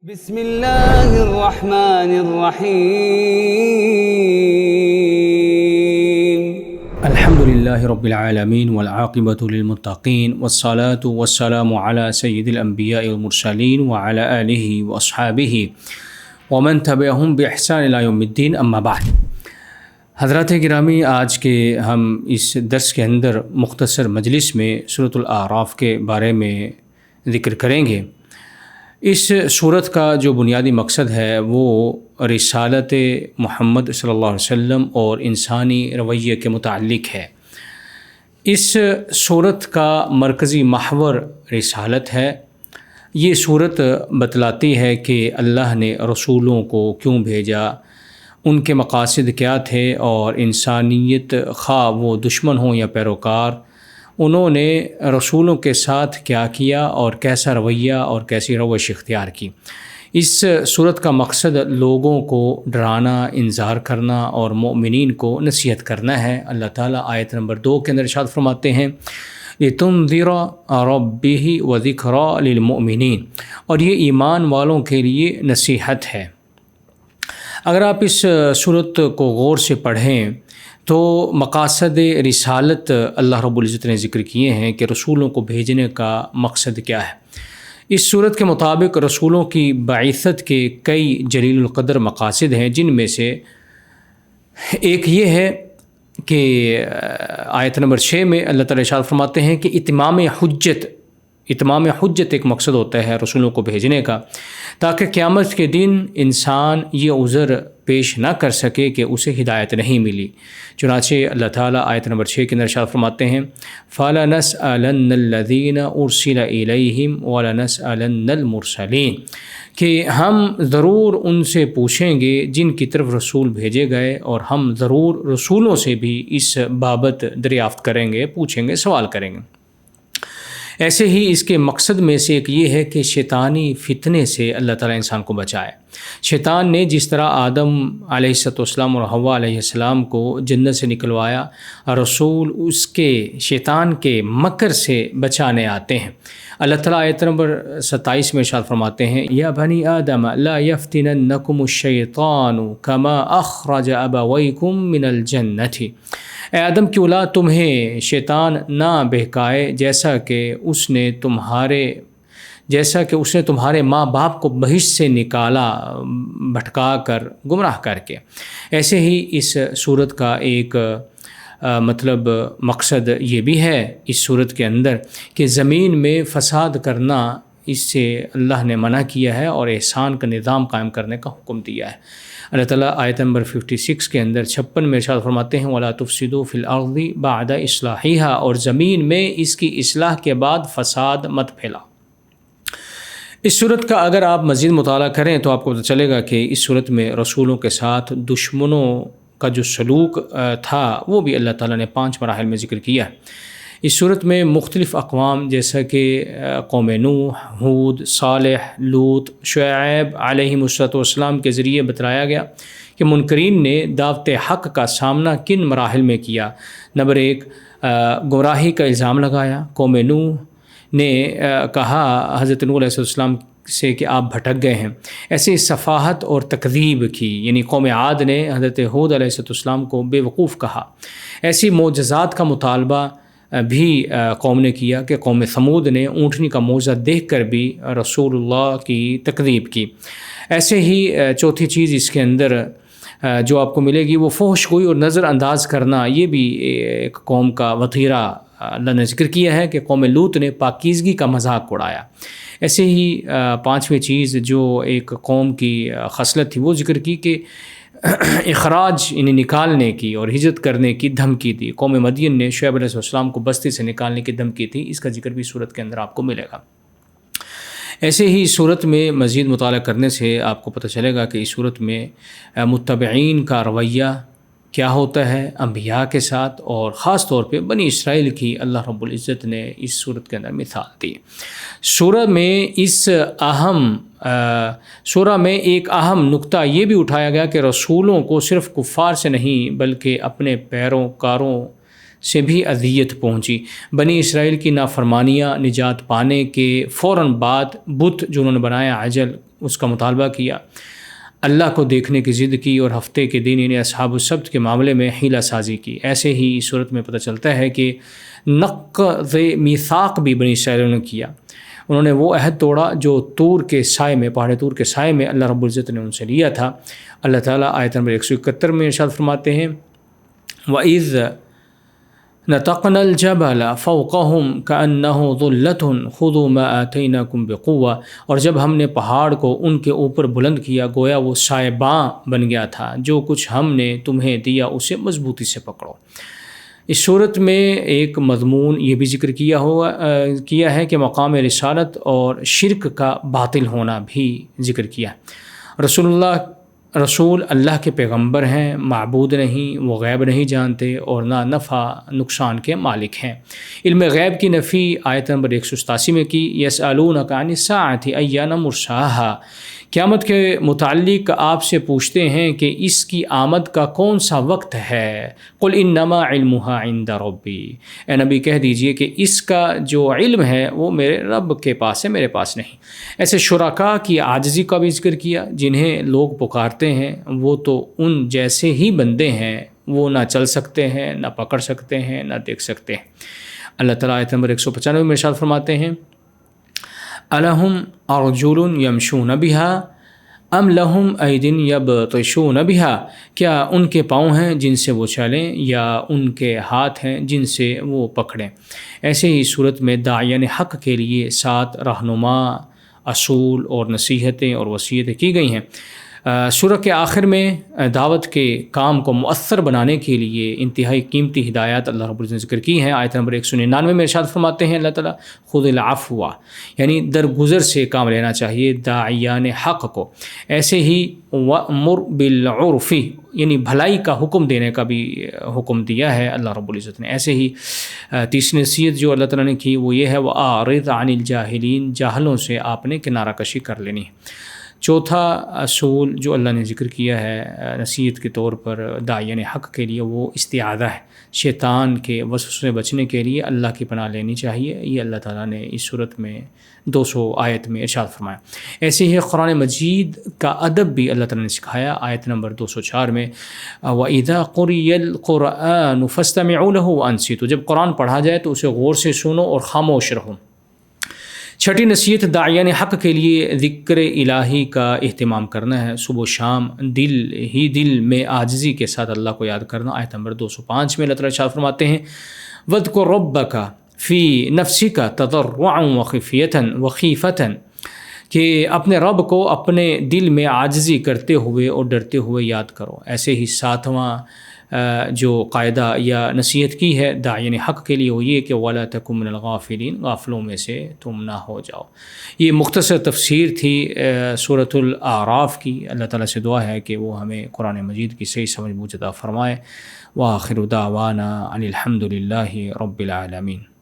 بسم اللہ الرحمن الرحیم الحمد للہ رب العالمین والعاقبۃ للمتقین والصلاة والسلام علی سید الانبیاء والمرسلین وعلی آلہ واصحابہ ومن تبعہم باحسان الی یوم الدین، اما بعد۔ حضرات گرامی، آج کے ہم اس درس کے اندر مختصر مجلس میں سورۃ الاعراف کے بارے میں ذکر کریں گے۔ اس سورت کا جو بنیادی مقصد ہے وہ رسالت محمد صلی اللہ علیہ وسلم اور انسانی رویے کے متعلق ہے۔ اس سورت کا مرکزی محور رسالت ہے۔ یہ سورت بتلاتی ہے کہ اللہ نے رسولوں کو کیوں بھیجا، ان کے مقاصد کیا تھے، اور انسانیت خواہ وہ دشمن ہوں یا پیروکار، انہوں نے رسولوں کے ساتھ کیا کیا اور کیسا رویہ اور کیسی روش اختیار کی۔ اس صورت کا مقصد لوگوں کو ڈرانا، انذار کرنا اور مومنین کو نصیحت کرنا ہے۔ اللہ تعالیٰ آیت نمبر 2 کے اندر ارشاد فرماتے ہیں لِتُنذِرَ رَبِّهِ وَذِكْرَى لِلْمُؤْمِنِينَ، اور یہ ایمان والوں کے لیے نصیحت ہے۔ اگر آپ اس صورت کو غور سے پڑھیں تو مقاصد رسالت اللہ رب العزت نے ذکر کیے ہیں کہ رسولوں کو بھیجنے کا مقصد کیا ہے۔ اس صورت کے مطابق رسولوں کی بعثت کے کئی جلیل القدر مقاصد ہیں، جن میں سے ایک یہ ہے کہ آیت نمبر 6 میں اللہ تعالیٰ ارشاد فرماتے ہیں کہ اتمام حجت ایک مقصد ہوتا ہے رسولوں کو بھیجنے کا، تاکہ قیامت کے دن انسان یہ عذر پیش نہ کر سکے کہ اسے ہدایت نہیں ملی۔ چنانچہ اللہ تعالیٰ آیت نمبر 6 کے اندر ارشاد فرماتے ہیں فَلَنَسْأَلَنَّ الَّذِينَ أُرْسِلَ إِلَيْهِمْ وَلَنَسْأَلَنَّ الْمُرْسَلِينَ، کہ ہم ضرور ان سے پوچھیں گے جن کی طرف رسول بھیجے گئے، اور ہم ضرور رسولوں سے بھی اس بابت دریافت کریں گے، پوچھیں گے، سوال کریں گے۔ ایسے ہی اس کے مقصد میں سے ایک یہ ہے کہ شیطانی فتنے سے اللہ تعالیٰ انسان کو بچائے۔ شیطان نے جس طرح آدم علیہ السلام اور حوا علیہ السلام کو جنت سے نکلوایا، رسول اس کے شیطان کے مکر سے بچانے آتے ہیں۔ اللہ تعالیٰ آیت نمبر 27 میں ارشاد فرماتے ہیں یا بنی آدم لا یفتننکم الشیطان کما اخرج ابویکم من الجنۃ، اے آدم کی اولاد، تمہیں شیطان نہ بہکائے جیسا کہ اس نے تمہارے ماں باپ کو بہشت سے نکالا، بھٹکا کر، گمراہ کر کے۔ ایسے ہی اس صورت کا ایک مقصد یہ بھی ہے اس صورت کے اندر کہ زمین میں فساد کرنا، اس سے اللہ نے منع کیا ہے اور احسان کا نظام قائم کرنے کا حکم دیا ہے۔ اللہ تعالیٰ آیت نمبر 56 کے اندر 56 میں ارشاد فرماتے ہیں وَلَا تُفْسِدُوا فِي الْأَرْضِ بَعْدَ إِصْلَاحِهَا، اور زمین میں اس کی اصلاح کے بعد فساد مت پھیلا۔ اس صورت کا اگر آپ مزید مطالعہ کریں تو آپ کو پتہ چلے گا کہ اس صورت میں رسولوں کے ساتھ دشمنوں کا جو سلوک تھا وہ بھی اللہ تعالیٰ نے 5 مراحل میں ذکر کیا ہے۔ اس صورت میں مختلف اقوام جیسا کہ قوم نوح، ہود، صالح، لوط، شعیب علیہم السلام کے ذریعے بتلایا گیا کہ منکرین نے دعوت حق کا سامنا کن مراحل میں کیا۔ نمبر 1، گمراہی کا الزام لگایا۔ قوم نوح نے کہا حضرت نوح علیہ السلام سے کہ آپ بھٹک گئے ہیں، ایسے صفاحت اور تکذیب کی، یعنی قوم عاد نے حضرت ہود علیہ السلام کو بے وقوف کہا۔ ایسی معجزات کا مطالبہ بھی قوم نے کیا کہ قوم ثمود نے اونٹنی کا معجزہ دیکھ کر بھی رسول اللہ کی تکذیب کی۔ ایسے ہی چوتھی چیز اس کے اندر جو آپ کو ملے گی وہ فحش گوئی اور نظر انداز کرنا، یہ بھی ایک قوم کا وطیرہ اللہ نے ذکر کیا ہے کہ قوم لوط نے پاکیزگی کا مذاق اڑایا۔ ایسے ہی 5ویں چیز جو ایک قوم کی خصلت تھی وہ ذکر کی کہ اخراج، یعنی نکالنے کی اور ہجرت کرنے کی دھمکی دی۔ قوم مدین نے شعیب علیہ السلام کو بستی سے نکالنے کی دھمکی تھی، اس کا ذکر بھی صورت کے اندر آپ کو ملے گا۔ ایسے ہی صورت میں مزید مطالعہ کرنے سے آپ کو پتہ چلے گا کہ اس صورت میں متبعین کا رویہ کیا ہوتا ہے انبیاء کے ساتھ، اور خاص طور پہ بنی اسرائیل کی اللہ رب العزت نے اس صورت کے اندر مثال دی۔ سورہ میں ایک اہم نقطہ یہ بھی اٹھایا گیا کہ رسولوں کو صرف کفار سے نہیں بلکہ اپنے پیروکاروں سے بھی اذیت پہنچی۔ بنی اسرائیل کی نافرمانیاں نجات پانے کے فوراً بعد بت جو انہوں نے بنایا عجل اس کا مطالبہ کیا، اللہ کو دیکھنے کی ضد کی اور ہفتے کے دن انہیں اصحاب السبت کے معاملے میں حیلہ سازی کی۔ ایسے ہی اس صورت میں پتہ چلتا ہے کہ نقض میثاق بھی بنی اسرائیل نے کیا، انہوں نے وہ عہد توڑا جو طور کے سائے میں، پہاڑ طور کے سائے میں اللہ رب العزت نے ان سے لیا تھا۔ اللہ تعالیٰ آیت نمبر 171 میں ارشاد فرماتے ہیں وَإِذْ نَتَقْنَا الْجَبَلَ فَوْقَهُمْ كَأَنَّهُ ظُلَّةٌ خُذُوا مَا آتَيْنَاكُمْ بِقُوَّةٍ، اور جب ہم نے پہاڑ کو ان کے اوپر بلند کیا گویا وہ سائباں بن گیا تھا، جو کچھ ہم نے تمہیں دیا اسے مضبوطی سے پکڑو۔ اس صورت میں ایک مضمون یہ بھی ذکر کیا ہے کہ مقام رسالت اور شرک کا باطل ہونا بھی ذکر کیا۔ رسول اللہ کے پیغمبر ہیں، معبود نہیں، وہ غیب نہیں جانتے اور نہ نفع نقصان کے مالک ہیں۔ علم غیب کی نفی آیت نمبر 187 میں کی، یسألونک عن الساعۃ ایان مرساہا، قیامت کے متعلق آپ سے پوچھتے ہیں کہ اس کی آمد کا کون سا وقت ہے، قل انما علمها عند ربی، اے نبی کہہ دیجئے کہ اس کا جو علم ہے وہ میرے رب کے پاس ہے، میرے پاس نہیں۔ ایسے شرکاء کی عاجزی کا بھی ذکر کیا، جنہیں لوگ پکارتے ہیں وہ تو ان جیسے ہی بندے ہیں، وہ نہ چل سکتے ہیں، نہ پکڑ سکتے ہیں، نہ دیکھ سکتے ہیں۔ اللہ تعالیٰ آیت نمبر 195 میں ارشاد فرماتے ہیں الہم ارجل یمشون بہا ام لہم ایدن یبطشون بہا، کیا ان کے پاؤں ہیں جن سے وہ چلیں یا ان کے ہاتھ ہیں جن سے وہ پکڑیں۔ ایسے ہی صورت میں داعیان حق کے لیے 7 رہنما اصول اور نصیحتیں اور وصیتیں کی گئی ہیں۔ سورہ کے آخر میں دعوت کے کام کو مؤثر بنانے کے لیے انتہائی قیمتی ہدایات اللہ رب العزت نے ذکر کی ہیں۔ آیت نمبر 199 میں ارشاد فرماتے ہیں اللہ تعالیٰ خذ العفو، یعنی درگزر سے کام لینا چاہیے داعیان حق کو۔ ایسے ہی وأمر بالعرف، یعنی بھلائی کا حکم دینے کا بھی حکم دیا ہے اللہ رب العزت نے۔ ایسے ہی تیسری نصیحت جو اللہ تعالیٰ نے کی وہ یہ ہے وأعرض عن الجاہلین، جاہلوں سے آپ نے کنارہ کشی کر لینی ہے۔ چوتھا اصول جو اللہ نے ذکر کیا ہے نصیحت کے طور پر داعیان حق کے لیے وہ استعاذہ ہے، شیطان کے وسوسے سے بچنے کے لیے اللہ کی پناہ لینی چاہیے۔ یہ اللہ تعالیٰ نے اس صورت میں 200 آیت میں ارشاد فرمایا۔ ایسے ہی قرآن مجید کا ادب بھی اللہ تعالیٰ نے سکھایا۔ آیت نمبر 204 میں وَإِذَا قُرِئَ الْقُرْآنُ فَاسْتَمِعُوا لَهُ وَأَنصِتُوا، جب قرآن پڑھا جائے تو اسے غور سے سنو اور خاموش رہو۔ چھٹی نصیحت داعیان حق کے لیے ذکر الہی کا اہتمام کرنا ہے، صبح و شام دل میں عاجزی کے ساتھ اللہ کو یاد کرنا۔ آیت نمبر 205 میں اللہ تعالیٰ ارشاد فرماتے ہیں وَاذْكُر رَبَّكَ فِي نَفْسِكَ تَضَرُّعًا وَخِيفَةً، کہ اپنے رب کو اپنے دل میں عاجزی کرتے ہوئے اور ڈرتے ہوئے یاد کرو۔ ایسے ہی 7واں جو قاعدہ یا نصیحت کی ہے داعیان حق کے لیے وہ یہ کہ وَلَا تَكُن مِّنَ الْغَافِلِينَ، غافلوں میں سے تم نہ ہو جاؤ۔ یہ مختصر تفسیر تھی سورۃ الاعراف کی۔ اللہ تعالیٰ سے دعا ہے کہ وہ ہمیں قرآن مجید کی صحیح سمجھ بوجھ عطا فرمائے۔ وآخر دعوانا ان الحمد للہ رب العالمین۔